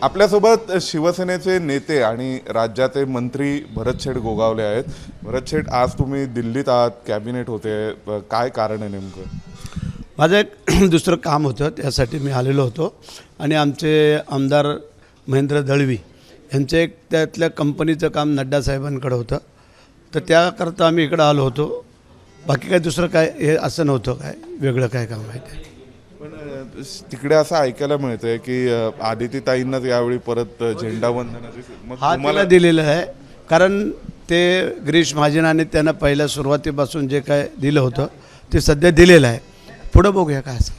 आपल्यासोबत शिवसेनेचे नेते आणि राज्याचे मंत्री भरतशेठ गोगावले आहेत. भरतशेठ, आज तुम्ही दिल्लीत आहात, कॅबिनेट होते, काय कारण आहे नेमकं? माझं एक दुसरं काम होतं, त्यासाठी मी आलेलो होतो. आणि आमचे आमदार महेंद्र दळवी यांचं एक त्यातल्या कंपनीचं काम नड्डा साहेबांकडे होतं, तर त्याकरता आम्ही इकडं आलो होतो. बाकी काय दुसरं काय हे असं नव्हतं, काय वेगळं काय काम माहिती आहे. पण तिकडे असं ऐकायला मिळतंय की आदितीताईंनाच यावेळी परत झेंडावंदनाची हा मला दिलेलं आहे, कारण ते गिरीश महाजनाने त्यांना पहिल्या सुरुवातीपासून जे काय दिलं होतं ते सध्या दिलेलं आहे. पुढं बघूया काय असं.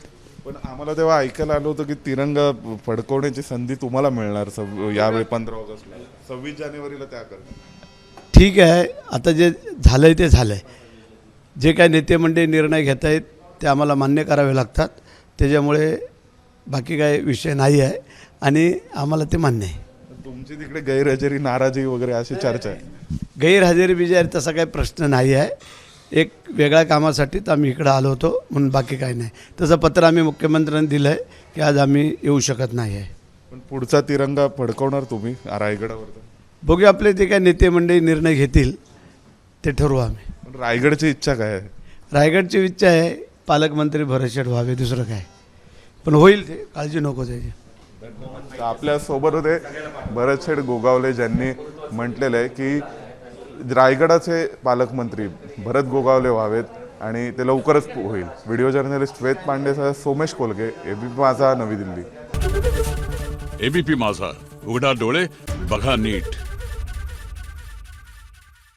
पण आम्हाला तेव्हा ऐकायला आलं होतं की तिरंगा फडकवण्याची संधी तुम्हाला मिळणार यावेळी 15 ऑगस्टला, 26 जानेवारीला त्या करता. ठीक आहे, आता जे झालं आहे ते झालं आहे. जे काय नेते मंडळी निर्णय घेत आहेत ते आम्हाला मान्य करावे लागतात. त्याच्यामुळे बाकी काय विषय नाही आहे आणि आम्हाला ते मान्य आहे. तुमची तिकडे गैरहजेरी, नाराजी वगैरे अशी चर्चा आहे? गैरहजेरी बिजेरी तसा काही प्रश्न नाही आहे. एक वेगळ्या कामासाठीच आम्ही इकडं आलो होतो, म्हणून बाकी काही नाही. तसं पत्र आम्ही मुख्यमंत्र्यांनी दिलं आहे की आज आम्ही येऊ शकत नाही आहे. पण पुढचा तिरंगा फडकवणार तुम्ही रायगडावर? बघूया, आपले जे काय नेते मंडळी निर्णय घेतील ते ठरवू आम्ही. पण रायगडची इच्छा काय आहे? रायगडची इच्छा आहे पालकमंत्री भरतशेठ व्हावे, दुसरं काय. पण होईल ते, काळजी नको त्याची. आपल्यासोबत होते भरतशेठ गोगावले, ज्यांनी म्हटलेलं आहे की रायगडाचे पालकमंत्री भरत गोगावले व्हावेत आणि ते लवकरच होईल. व्हिडिओ जर्नलिस्ट श्वेत पांडेसह सोमेश कोलगे, एबीपी माझा, नवी दिल्ली. एबीपी माझा, उघडा डोळे बघा नीट.